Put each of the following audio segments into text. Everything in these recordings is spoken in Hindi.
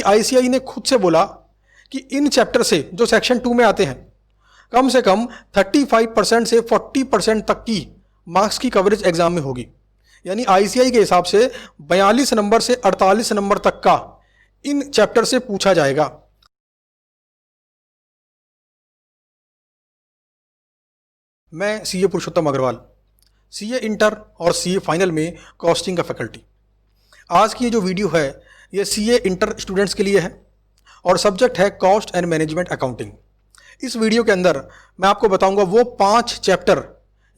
आईसीएआई ने खुद से बोला कि इन चैप्टर से जो सेक्शन 2 में आते हैं कम से कम 35% से 40% तक की मार्क्स की कवरेज एग्जाम में होगी। यानी आईसीएआई के हिसाब से 42 नंबर से 48 नंबर तक का इन चैप्टर से पूछा जाएगा। मैं सीए पुरुषोत्तम अग्रवाल, सीए इंटर और सीए फाइनल में कॉस्टिंग का फैकल्टी। आज की ये जो वीडियो है ये सीए इंटर स्टूडेंट्स के लिए है और सब्जेक्ट है कॉस्ट एंड मैनेजमेंट अकाउंटिंग। इस वीडियो के अंदर मैं आपको बताऊंगा वो 5 चैप्टर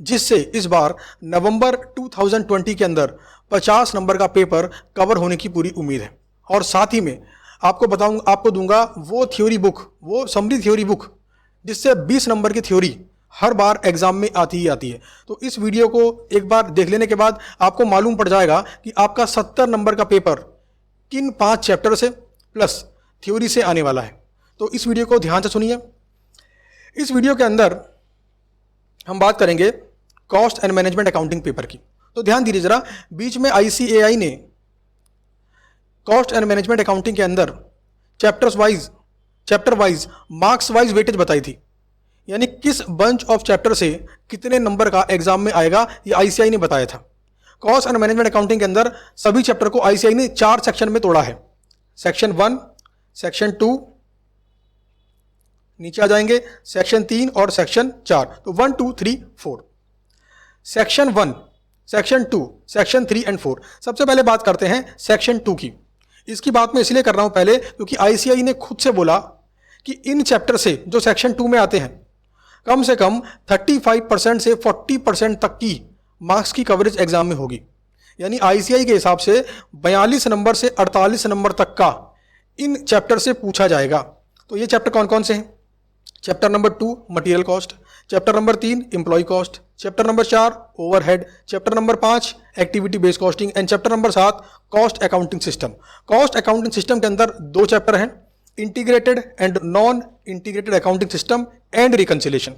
जिससे इस बार नवंबर 2020 के अंदर 50 नंबर का पेपर कवर होने की पूरी उम्मीद है। और साथ ही में आपको दूंगा वो थ्योरी बुक, वो समरी थ्योरी बुक जिससे 20 नंबर की थ्योरी हर बार एग्जाम में आती ही आती है। तो इस वीडियो को एक बार देख लेने के बाद आपको मालूम पड़ जाएगा कि आपका 70 नंबर का पेपर किन 5 चैप्टर से प्लस थ्योरी से आने वाला है। तो इस वीडियो को ध्यान से सुनिए। इस वीडियो के अंदर हम बात करेंगे cost and management accounting paper की। तो ध्यान दीजिए जरा, बीच में आईसीएआई ने कॉस्ट एंड मैनेजमेंट अकाउंटिंग के अंदर chapter wise marks wise weightage बताई थी, यानी किस बंच ऑफ चैप्टर से कितने नंबर का एग्जाम में आएगा ये आईसीएआई ने बताया था। कॉस्ट एंड मैनेजमेंट अकाउंटिंग के अंदर सभी चैप्टर को आईसीएआई ने 4 सेक्शन में तोड़ा है। सेक्शन 1, सेक्शन 2, नीचे आ जाएंगे सेक्शन 3 और सेक्शन 4। तो 1, 2, 3, 4। Section 1, section 2, section 3 and 4। सबसे पहले बात करते हैं सेक्शन 2 की। इसकी बात मैं इसलिए कर रहा हूं पहले क्योंकि आईसीएआई ने खुद से बोला कि इन चैप्टर से जो सेक्शन 2 में आते हैं कम से कम 35% से 40% तक की मार्क्स की कवरेज एग्जाम में होगी। यानी आईसीएआई के हिसाब से 42 नंबर से 48 नंबर तक का इन चैप्टर से पूछा जाएगा। तो ये चैप्टर कौन कौन से हैं? Chapter number 2 material cost, chapter number 3 employ cost, chapter number 4 overhead, chapter number 5 activity based costing and chapter number 7 cost accounting system. Cost accounting system के अंदर 2 चैप्टर हैं, integrated and non integrated accounting system and reconciliation.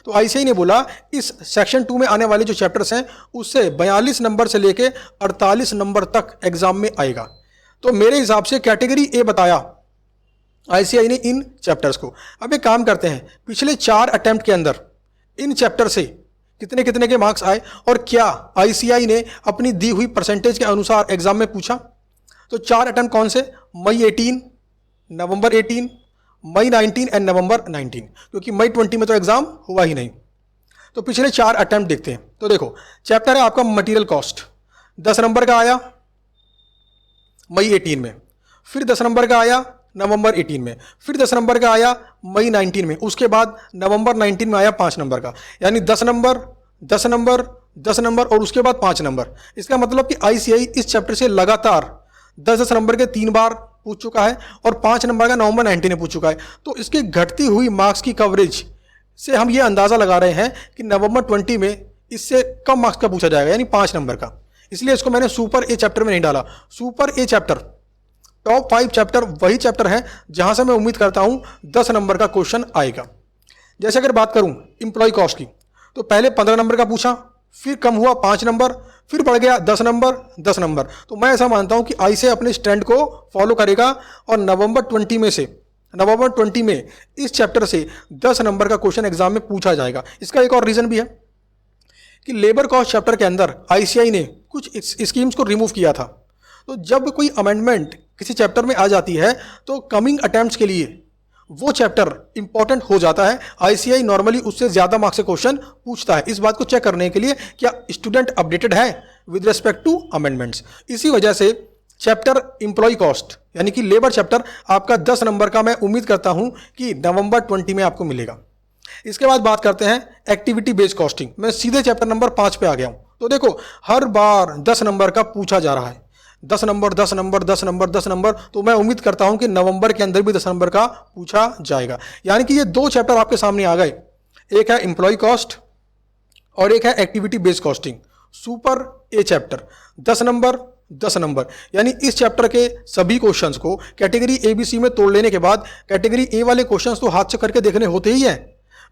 तो आईसीएआई ने बोला इस सेक्शन 2 में आने वाले जो चैप्टर्स हैं उससे 42 नंबर से लेके 48 नंबर तक एग्जाम में आएगा। तो मेरे हिसाब से कैटेगरी ए बताया आईसीएआई ने इन चैप्टर्स को। अब एक काम करते हैं, पिछले 4 अटेम्प्ट के अंदर इन चैप्टर से कितने कितने के मार्क्स आए और क्या आईसीएआई ने अपनी दी हुई परसेंटेज के अनुसार एग्जाम में पूछा। तो 4 अटेम्प्ट कौन से? मई 18, नवंबर 18, मई 19 एंड नवंबर 19, क्योंकि मई 20 में तो एग्जाम हुआ ही नहीं। तो पिछले 4 अटेम्प्ट देखते हैं। तो देखो, चैप्टर है आपका मटेरियल कॉस्ट, 10 नंबर का आया मई 18 में, फिर 10 नंबर का आया नवंबर 18 में, फिर 10 नंबर का आया मई 19 में, उसके बाद नवंबर 19 में आया 5 नंबर का, यानी 10 नंबर 10 नंबर 10 नंबर और उसके बाद 5 नंबर। इसका मतलब कि आईसीएआई इस चैप्टर से लगातार 10-10 नंबर के 3 बार पूछ चुका है और 5 नंबर का नवंबर 19 में पूछ चुका है। तो इसकी घटती हुई मार्क्स की कवरेज से हम ये अंदाजा लगा रहे हैं कि नवंबर 20 में इससे कम मार्क्स का पूछा जाएगा, यानी 5 नंबर का। इसलिए इसको मैंने सुपर ए चैप्टर में नहीं डाला। सुपर ए चैप्टर, टॉप 5 चैप्टर वही चैप्टर है जहां से मैं उम्मीद करता हूं 10 नंबर का क्वेश्चन आएगा। जैसे अगर बात करूं एम्प्लॉय कॉस्ट की, तो पहले 15 नंबर का पूछा, फिर कम हुआ 5 नंबर, फिर बढ़ गया 10 नंबर 10 नंबर। तो मैं ऐसा मानता हूं कि आईसीएआई अपने स्टैंड को फॉलो करेगा और नवंबर 20 में इस चैप्टर से 10 नंबर का क्वेश्चन एग्जाम में पूछा जाएगा। इसका एक और रीजन भी है कि लेबर कॉस्ट चैप्टर के अंदर आईसीएआई ने कुछ स्कीम्स को रिमूव किया था। तो जब कोई अमेंडमेंट किसी चैप्टर में आ जाती है तो कमिंग अटेम्प्ट्स के लिए वो चैप्टर इंपॉर्टेंट हो जाता है। आईसीएआई नॉर्मली उससे ज्यादा मार्क्स से क्वेश्चन पूछता है, इस बात को चेक करने के लिए क्या स्टूडेंट अपडेटेड है विद रिस्पेक्ट टू अमेंडमेंट्स। इसी वजह से चैप्टर एम्प्लॉय कॉस्ट यानी कि लेबर चैप्टर आपका 10 नंबर का मैं उम्मीद करता हूं कि नवंबर 20 में आपको मिलेगा। इसके बाद बात करते हैं एक्टिविटी बेस्ड कॉस्टिंग। मैं सीधे चैप्टर नंबर 5 पे आ गया हूं। तो देखो, हर बार 10 नंबर का पूछा जा रहा है, 10 नंबर 10 नंबर 10 नंबर 10 नंबर। तो मैं उम्मीद करता हूं कि नवंबर के अंदर भी 10 नंबर का पूछा जाएगा। यानी कि ये 2 चैप्टर आपके सामने आ गए, एक है एम्प्लॉय कॉस्ट और एक है एक्टिविटी बेस्ड कॉस्टिंग। सुपर ए चैप्टर 10 नंबर 10 नंबर, यानी इस चैप्टर के सभी क्वेश्चंस को कैटेगरी एबीसी में तोड़ लेने के बाद कैटेगरी ए वाले क्वेश्चंस तो हाथ से करके देखने होते ही हैं।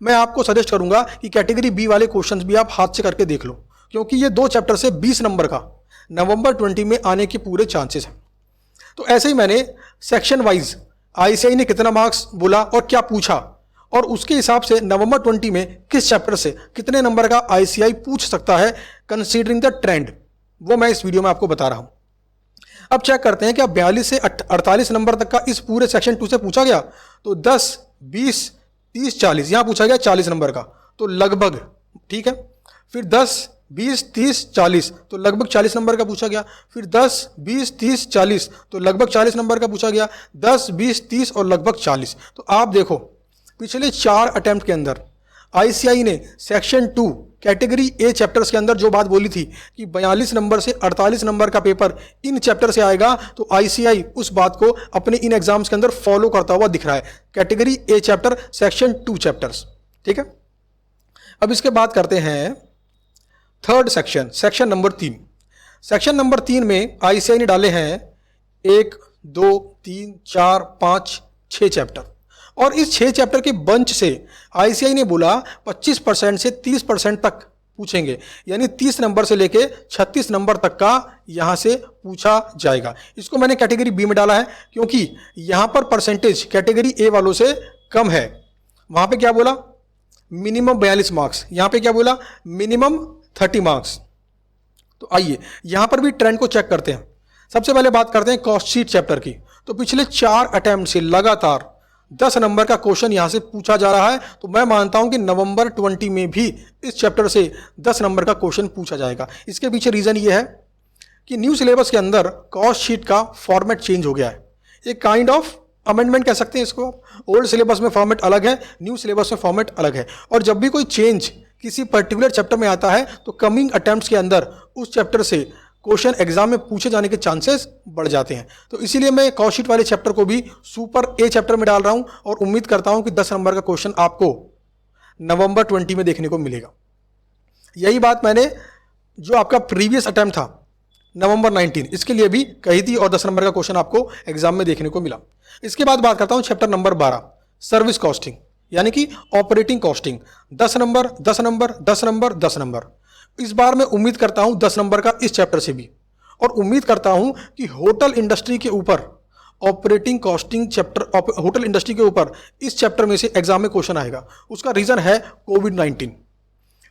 मैं आपको सजेस्ट करूंगा कि कैटेगरी बी वाले क्वेश्चंस भी आप हाथ से करके देख लो, क्योंकि ये 2 चैप्टर से 20 नंबर का नवंबर 20 में आने के पूरे चांसेस हैं। तो ऐसे ही मैंने सेक्शन वाइज आईसीआई ने कितना मार्क्स बोला और क्या पूछा, और उसके हिसाब से नवंबर 20 में किस चैप्टर से कितने नंबर का आईसीआई पूछ सकता है कंसीडरिंग द ट्रेंड, वो मैं इस वीडियो में आपको बता रहा हूं। अब चेक करते हैं कि 42 से 48 नंबर तक का इस पूरे सेक्शन 2 से पूछा गया, तो 10, 20, 30, 40 यहां पूछा गया 40 नंबर का, तो लगभग ठीक है। फिर 10, 20, 30, 40 तो लगभग 40 नंबर का पूछा गया। फिर 10, 20, 30, 40 तो लगभग 40 नंबर का पूछा गया। 10, 20, 30 और लगभग 40। तो आप देखो पिछले 4 अटेम्प्ट के अंदर आईसीआई ने सेक्शन 2 कैटेगरी ए चैप्टर्स के अंदर जो बात बोली थी कि 42 नंबर से 48 नंबर का पेपर इन चैप्टर से आएगा, तो आईसीआई उस बात को अपने इन एग्जाम्स के अंदर फॉलो करता हुआ दिख रहा है। Category A chapter section 2 chapters, ठीक है। अब इसके बात करते हैं third section, section number 3। Section number 3 में आईसीआई ने डाले हैं 1, 2, 3, 4, 5, 6 चैप्टर, और इस 6 चैप्टर के बंच से आईसीआई ने बोला 25% से 30% तक पूछेंगे, यानी 30 नंबर से लेके 36 नंबर तक का यहां से पूछा जाएगा। इसको मैंने कैटेगरी बी में डाला है क्योंकि यहां पर परसेंटेज कैटेगरी ए वालों से कम है। वहां पे क्या बोला, मिनिमम 42 मार्क्स, यहां पे क्या बोला, मिनिमम 30 मार्क्स। तो आइए यहां पर भी ट्रेंड को चेक करते हैं। सबसे पहले बात करते हैं कॉस्ट शीट चैप्टर की। तो पिछले 4 अटेम्प्ट से लगातार 10 नंबर का क्वेश्चन यहां से पूछा जा रहा है, तो मैं मानता हूं कि नवंबर 20 में भी इस चैप्टर से 10 नंबर का क्वेश्चन पूछा जाएगा। इसके पीछे रीजन ये है कि न्यू सिलेबस के अंदर कॉस्ट शीट का फॉर्मेट चेंज हो गया है। एक काइंड ऑफ अमेंडमेंट कह सकते हैं इसको। ओल्ड सिलेबस में फॉर्मेट अलग है, न्यू सिलेबस में फॉर्मेट अलग है, और जब भी कोई चेंज किसी पर्टिकुलर चैप्टर में आता है तो कमिंग अटेम्प्ट्स के अंदर उस चैप्टर से क्वेश्चन एग्जाम में पूछे जाने के चांसेस बढ़ जाते हैं। तो इसीलिए मैं कॉस्ट शीट वाले चैप्टर को भी सुपर ए चैप्टर में डाल रहा हूं, और उम्मीद करता हूं कि 10 नंबर का क्वेश्चन आपको नवंबर 20 में देखने को मिलेगा। यही बात मैंने जो आपका प्रीवियस अटेम्प्ट था नवंबर 19 इसके लिए भी कही थी, और 10 नंबर का क्वेश्चन आपको एग्जाम में देखने को मिला। इसके बाद बात करता हूं चैप्टर नंबर 12 सर्विस कॉस्टिंग, यानी कि operating costing. 10 number 10 number 10 number 10 number. इस बार मैं उम्मीद करता हूं 10 नंबर का इस चैप्टर से भी, और उम्मीद करता हूं कि होटल इंडस्ट्री के ऊपर operating costing chapter, hotel industry के ऊपर इस चैप्टर में से एग्जाम में क्वेश्चन आएगा। उसका रीजन है कोविड-19।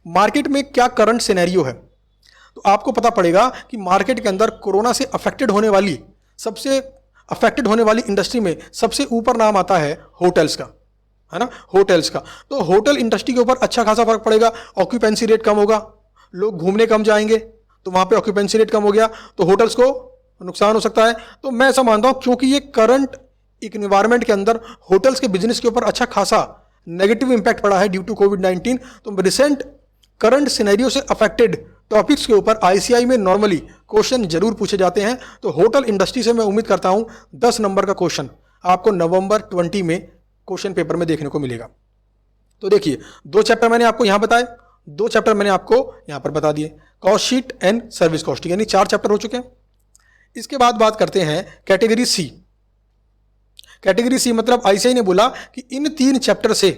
मार्केट में क्या करंट सिनेरियो है, तो आपको पता पड़ेगा कि मार्केट के अंदर कोरोना से अफेक्टेड होने वाली, सबसे अफेक्टेड होने वाली इंडस्ट्री में सबसे ऊपर नाम आता है होटल्स का, है ना, होटल्स का। तो होटल इंडस्ट्री के ऊपर अच्छा खासा फर्क पड़ेगा। ऑक्यूपेंसी रेट कम होगा, लोग घूमने कम जाएंगे, तो वहां पे ऑक्यूपेंसी रेट कम हो गया तो होटल्स को नुकसान हो सकता है। तो मैं ऐसा मानता हूं क्योंकि ये करंट इन्वायरमेंट के अंदर होटल्स के बिजनेस के ऊपर अच्छा खासा नेगेटिव इंपैक्ट पड़ा है ड्यू टू कोविड-19। तो रिसेंट करंट सिनेरियो से अफेक्टेड टॉपिक्स के ऊपर आईसीआई में नॉर्मली क्वेश्चन जरूर पूछे जाते हैं। तो होटल इंडस्ट्री से मैं उम्मीद करता हूं 10 नंबर का क्वेश्चन आपको नवंबर 20 में क्वेश्चन पेपर में देखने को मिलेगा। तो देखिए 2 चैप्टर मैंने आपको यहां बताए, 2 चैप्टर मैंने आपको यहां पर बता दिए, cost sheet and service costing, यानी 4 चैप्टर हो चुके हैं। इसके बाद बात करते हैं कैटेगरी सी। कैटेगरी सी मतलब आईसीआई ने बोला कि इन 3 चैप्टर से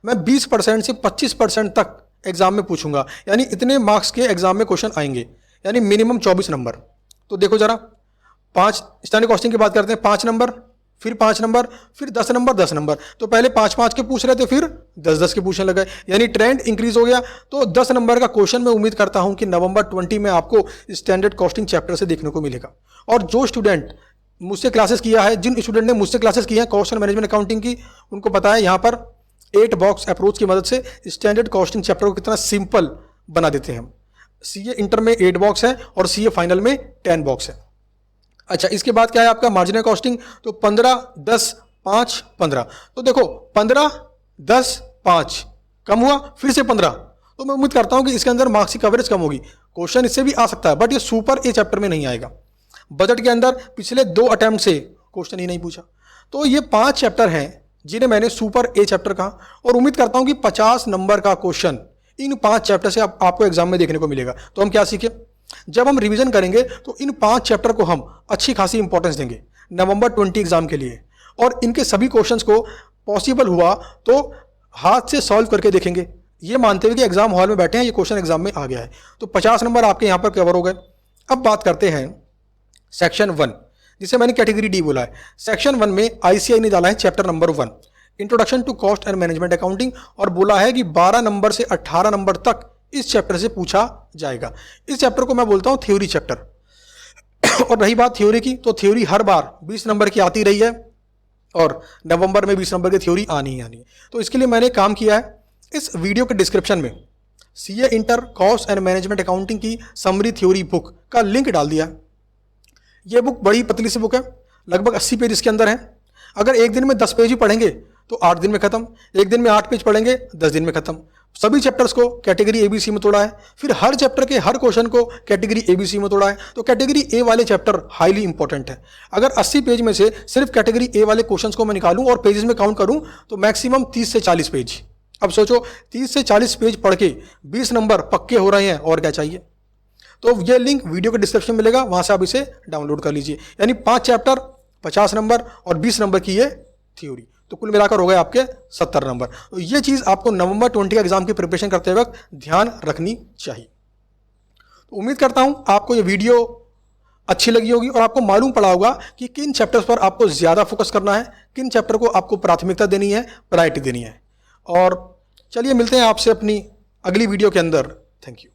मैं 20% से 25% तक एग्जाम में पूछूंगा, यानी इतने मार्क्स के एग्जाम में क्वेश्चन आएंगे, यानी मिनिमम 24 नंबर। तो देखो जरा 5 स्टैंडर्ड कॉस्टिंग की बात करते हैं, 5 नंबर, फिर 5 नंबर, फिर 10 नंबर 10 नंबर। तो पहले 5-5 के पूछ रहे थे, फिर 10-10 के पूछने लगे, यानी ट्रेंड इंक्रीज हो गया। तो 10 नंबर का क्वेश्चन मैं उम्मीद करता हूं कि नवंबर 20 में आपको स्टैंडर्ड कॉस्टिंग चैप्टर से देखने को मिलेगा। और जो स्टूडेंट मुझसे क्लासेस किया है, जिन स्टूडेंट ने मुझसे क्लासेस की है कॉस्ट एंड मैनेजमेंट अकाउंटिंग की, उनको पता है यहाँ पर 8 बॉक्स अप्रोच की मदद से स्टैंडर्ड कॉस्टिंग चैप्टर को कितना सिंपल बना देते हैं हम। सीए इंटर में 8 बॉक्स है और सीए फाइनल में 10 बॉक्स है। अच्छा, इसके बाद क्या है आपका मार्जिनल कॉस्टिंग। तो 15, 10, 5, 15। तो देखो 15, 10, 5 कम हुआ, फिर से 15। तो मैं उम्मीद करता हूं कि इसके अंदर मार्क्स की कवरेज कम होगी। क्वेश्चन इससे भी आ सकता है, बट ये सुपर ए चैप्टर में नहीं आएगा। बजट के अंदर पिछले 2 अटेम्प्ट से क्वेश्चन ही नहीं पूछा। तो ये 5 चैप्टर हैं जिन्हें मैंने सुपर ए चैप्टर कहा, और उम्मीद करता हूं कि 50 नंबर का क्वेश्चन इन 5 चैप्टर से आपको एग्जाम में देखने को मिलेगा। तो हम क्या सीखे, जब हम रिवीजन करेंगे तो इन 5 चैप्टर को हम अच्छी खासी इंपॉर्टेंस देंगे नवंबर 20 एग्जाम के लिए, और इनके सभी क्वेश्चंस को पॉसिबल हुआ तो हाथ से सॉल्व करके देखेंगे, ये मानते हुए कि एग्जाम हॉल में बैठे हैं, ये क्वेश्चन एग्जाम में आ गया है। तो 50 नंबर आपके यहाँ पर कवर हो गए। अब बात करते हैं सेक्शन 1। जिसे मैंने कैटेगरी डी बोला है। सेक्शन 1 में आईसीआई ने डाला है chapter number 1 introduction to cost and management accounting, और बोला है कि 12 नंबर से 18 नंबर तक इस चैप्टर से पूछा जाएगा। इस चैप्टर को मैं बोलता हूं थ्योरी चैप्टर। और रही बात थ्योरी की, तो थ्योरी हर बार 20 नंबर की आती रही है और नवंबर में 20 नंबर की थ्योरी आनी ही आनी है। तो इसके लिए मैंने काम किया है, इस वीडियो के डिस्क्रिप्शन में CA inter cost and management accounting की समरी थ्योरी बुक का लिंक डाल दिया। ये बुक बड़ी पतली सी बुक है, लगभग 80 पेज इसके अंदर है। अगर एक दिन में 10 पेज ही पढ़ेंगे तो 8 दिन में खत्म, एक दिन में 8 पेज पढ़ेंगे 10 दिन में खत्म। सभी चैप्टर्स को कैटेगरी एबीसी में तोड़ा है, फिर हर चैप्टर के हर क्वेश्चन को कैटेगरी एबीसी में तोड़ा है। तो कैटेगरी ए वाले चैप्टर हाईली इंपॉर्टेंट है। अगर 80 पेज में से सिर्फ कैटेगरी ए वाले क्वेश्चंस को मैं निकालूं और पेजेस में काउंट करूं तो मैक्सिमम 30 से 40 पेज। अब सोचो 30 से 40 पेज पढ़ के 20 नंबर पक्के हो रहे हैं, और क्या चाहिए। तो ये लिंक वीडियो के डिस्क्रिप्शन में मिलेगा, वहां से आप इसे डाउनलोड कर लीजिए। यानी 5 चैप्टर 50 नंबर और 20 नंबर की ये थ्योरी, तो कुल मिलाकर हो गए आपके 70 नंबर। तो ये चीज़ आपको नवंबर 20 एग्जाम की प्रिपरेशन करते वक्त ध्यान रखनी चाहिए। तो उम्मीद करता हूं आपको ये वीडियो अच्छी लगी होगी और आपको मालूम पड़ा होगा कि किन चैप्टर्स पर आपको ज़्यादा फोकस करना है, किन चैप्टर को आपको प्राथमिकता देनी है, प्रायोरिटी देनी है। और चलिए मिलते हैं आपसे अपनी अगली वीडियो के अंदर। Thank you.